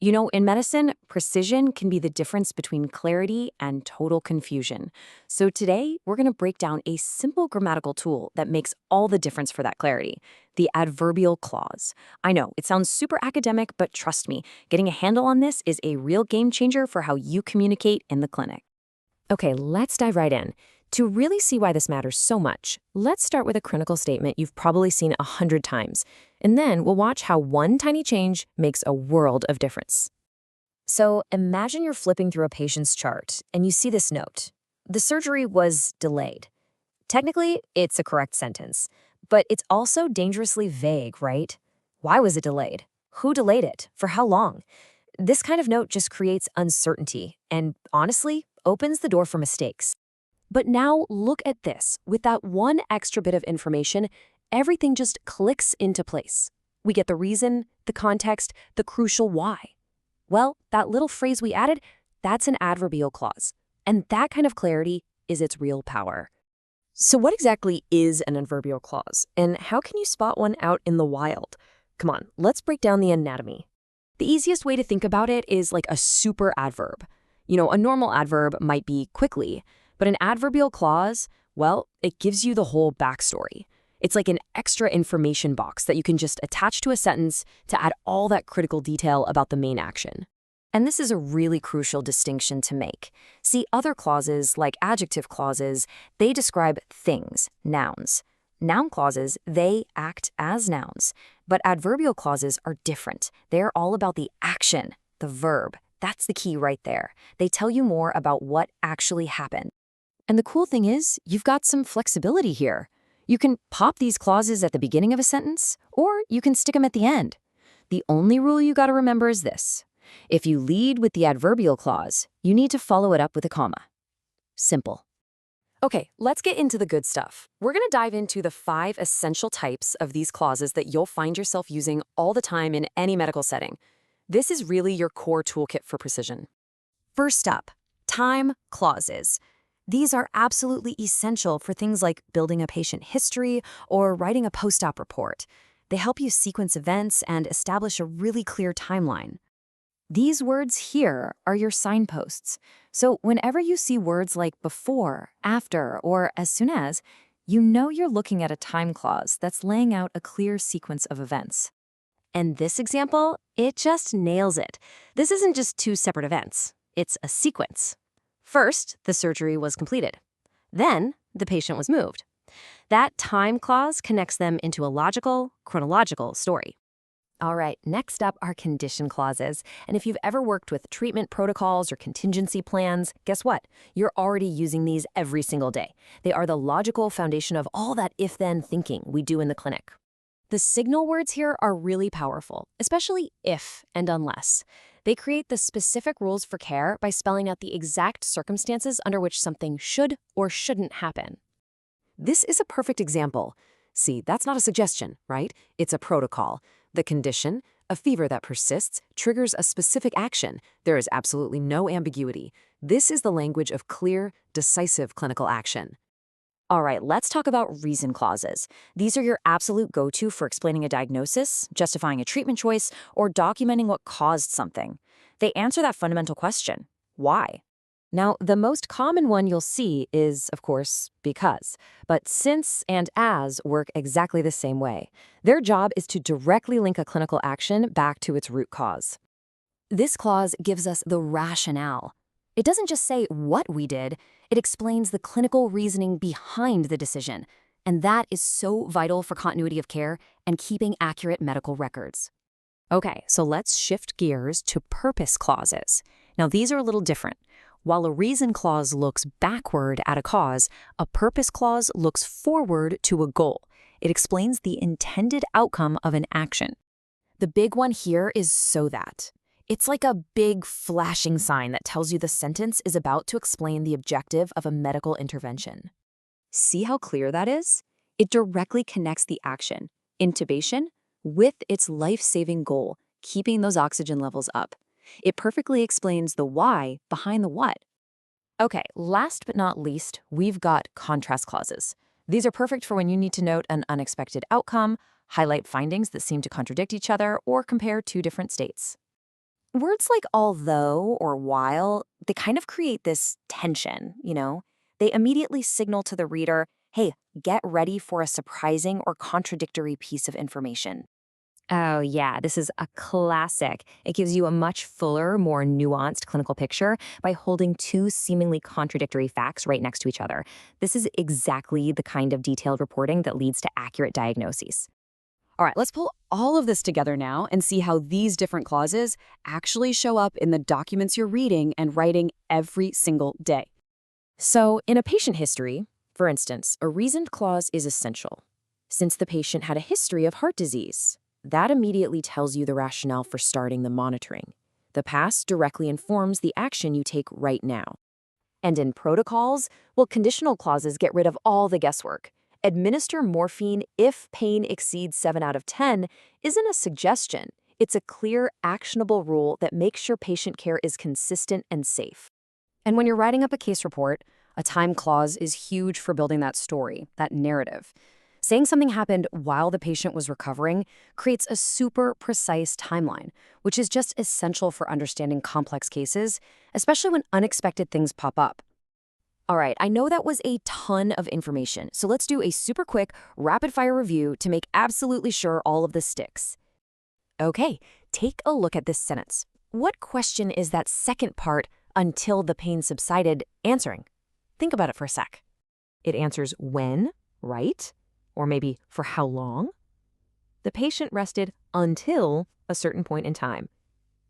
You know, in medicine, precision can be the difference between clarity and total confusion. So today, we're going to break down a simple grammatical tool that makes all the difference for that clarity, the adverbial clause. I know, it sounds super academic, but trust me, getting a handle on this is a real game changer for how you communicate in the clinic. Okay, let's dive right in. To really see why this matters so much, let's start with a clinical statement you've probably seen 100 times, and then we'll watch how one tiny change makes a world of difference. So imagine you're flipping through a patient's chart and you see this note. The surgery was delayed. Technically, it's a correct sentence, but it's also dangerously vague, right? Why was it delayed? Who delayed it? For how long? This kind of note just creates uncertainty and, honestly, opens the door for mistakes. But now look at this. With that one extra bit of information, everything just clicks into place. We get the reason, the context, the crucial why. Well, that little phrase we added, that's an adverbial clause. And that kind of clarity is its real power. So what exactly is an adverbial clause? And how can you spot one out in the wild? Come on, let's break down the anatomy. The easiest way to think about it is like a super adverb. You know, a normal adverb might be quickly, but an adverbial clause, well, it gives you the whole backstory. It's like an extra information box that you can just attach to a sentence to add all that critical detail about the main action. And this is a really crucial distinction to make. See, other clauses, like adjective clauses, they describe things, nouns. Noun clauses, they act as nouns. But adverbial clauses are different. They're all about the action, the verb. That's the key right there. They tell you more about what actually happened. And the cool thing is, you've got some flexibility here. You can pop these clauses at the beginning of a sentence, or you can stick them at the end. The only rule you gotta remember is this. If you lead with the adverbial clause, you need to follow it up with a comma. Simple. Okay, let's get into the good stuff. We're gonna dive into the 5 essential types of these clauses that you'll find yourself using all the time in any medical setting. This is really your core toolkit for precision. First up, time clauses. These are absolutely essential for things like building a patient history or writing a post-op report. They help you sequence events and establish a really clear timeline. These words here are your signposts. So whenever you see words like before, after, or as soon as, you know you're looking at a time clause that's laying out a clear sequence of events. And this example, it just nails it. This isn't just 2 separate events. It's a sequence. First, the surgery was completed. Then, the patient was moved. That time clause connects them into a logical, chronological story. All right, next up are condition clauses. And if you've ever worked with treatment protocols or contingency plans, guess what? You're already using these every single day. They are the logical foundation of all that if-then thinking we do in the clinic. The signal words here are really powerful, especially if and unless. They create the specific rules for care by spelling out the exact circumstances under which something should or shouldn't happen. This is a perfect example. See, that's not a suggestion, right? It's a protocol. The condition, a fever that persists, triggers a specific action. There is absolutely no ambiguity. This is the language of clear, decisive clinical action. All right, let's talk about reason clauses. These are your absolute go-to for explaining a diagnosis, justifying a treatment choice, or documenting what caused something. They answer that fundamental question, why? Now, the most common one you'll see is, of course, because. But since and as work exactly the same way. Their job is to directly link a clinical action back to its root cause. This clause gives us the rationale. It doesn't just say what we did, it explains the clinical reasoning behind the decision. And that is so vital for continuity of care and keeping accurate medical records. Okay, so let's shift gears to purpose clauses. Now, these are a little different. While a reason clause looks backward at a cause, a purpose clause looks forward to a goal. It explains the intended outcome of an action. The big one here is so that. It's like a big flashing sign that tells you the sentence is about to explain the objective of a medical intervention. See how clear that is? It directly connects the action, intubation, with its life-saving goal, keeping those oxygen levels up. It perfectly explains the why behind the what. Okay, last but not least, we've got contrast clauses. These are perfect for when you need to note an unexpected outcome, highlight findings that seem to contradict each other, or compare 2 different states. Words like although or while, they kind of create this tension. They immediately signal to the reader, hey, get ready for a surprising or contradictory piece of information. Oh, yeah, this is a classic. It gives you a much fuller, more nuanced clinical picture by holding two seemingly contradictory facts right next to each other. This is exactly the kind of detailed reporting that leads to accurate diagnoses. All right, let's pull all of this together now and see how these different clauses actually show up in the documents you're reading and writing every single day. So, in a patient history, for instance, a reasoned clause is essential. Since the patient had a history of heart disease, that immediately tells you the rationale for starting the monitoring. The past directly informs the action you take right now. And in protocols, well, conditional clauses get rid of all the guesswork. Administer morphine if pain exceeds 7 out of 10 isn't a suggestion. It's a clear, actionable rule that makes sure patient care is consistent and safe. And when you're writing up a case report, a time clause is huge for building that story, that narrative. Saying something happened while the patient was recovering creates a super precise timeline, which is just essential for understanding complex cases, especially when unexpected things pop up. All right, I know that was a ton of information, so let's do a super quick, rapid-fire review to make absolutely sure all of this sticks. Okay, take a look at this sentence. What question is that second part, until the pain subsided, answering? Think about it for a sec. It answers when, right? Or maybe for how long? The patient rested until a certain point in time.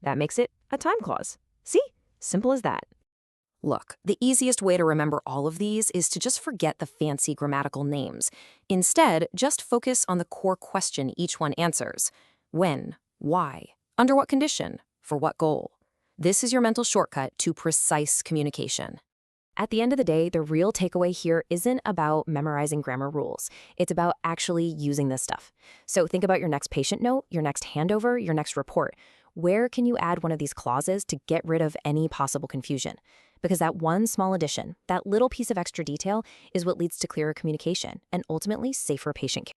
That makes it a time clause. See? Simple as that. Look, the easiest way to remember all of these is to just forget the fancy grammatical names. Instead, just focus on the core question each one answers. When? Why? Under what condition? For what goal? This is your mental shortcut to precise communication. At the end of the day, the real takeaway here isn't about memorizing grammar rules. It's about actually using this stuff. So think about your next patient note, your next handover, your next report. Where can you add one of these clauses to get rid of any possible confusion? Because that one small addition, that little piece of extra detail, is what leads to clearer communication and ultimately safer patient care.